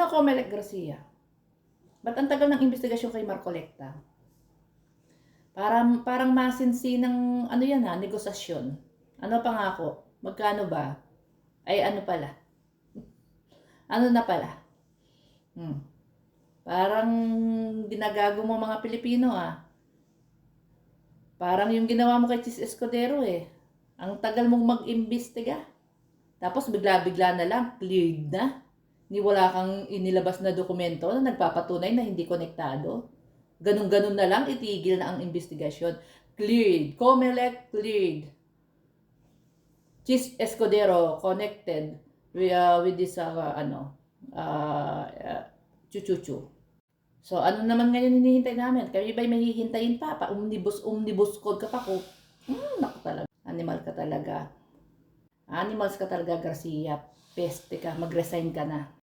Mga Comelec Garcia, ba't ang tagal ng investigasyon kay Marcolecta? Parang masinsi ng ano yan ha, negosasyon. Ano pangako? Magkano ba? Ay ano pala? Ano na pala? Parang ginagago mo mga Pilipino ah. Parang yung ginawa mo kay Chis Escudero eh. Ang tagal mong mag-imbestiga. Tapos bigla-bigla na lang, cleared na. Ni wala kang inilabas na dokumento na nagpapatunay na hindi konektado. Ganun-ganun na lang, itigil na ang investigasyon. Cleared. Comelec cleared. Chis Escudero connected with this chuchuchu. So ano naman ngayon hinihintay namin? Kayo ba'y mahihintayin pa? Omnibus code ka pa ko. Naku talaga. Animal ka talaga. Animals ka talaga, Garcia. Peste ka. Mag-resign ka na.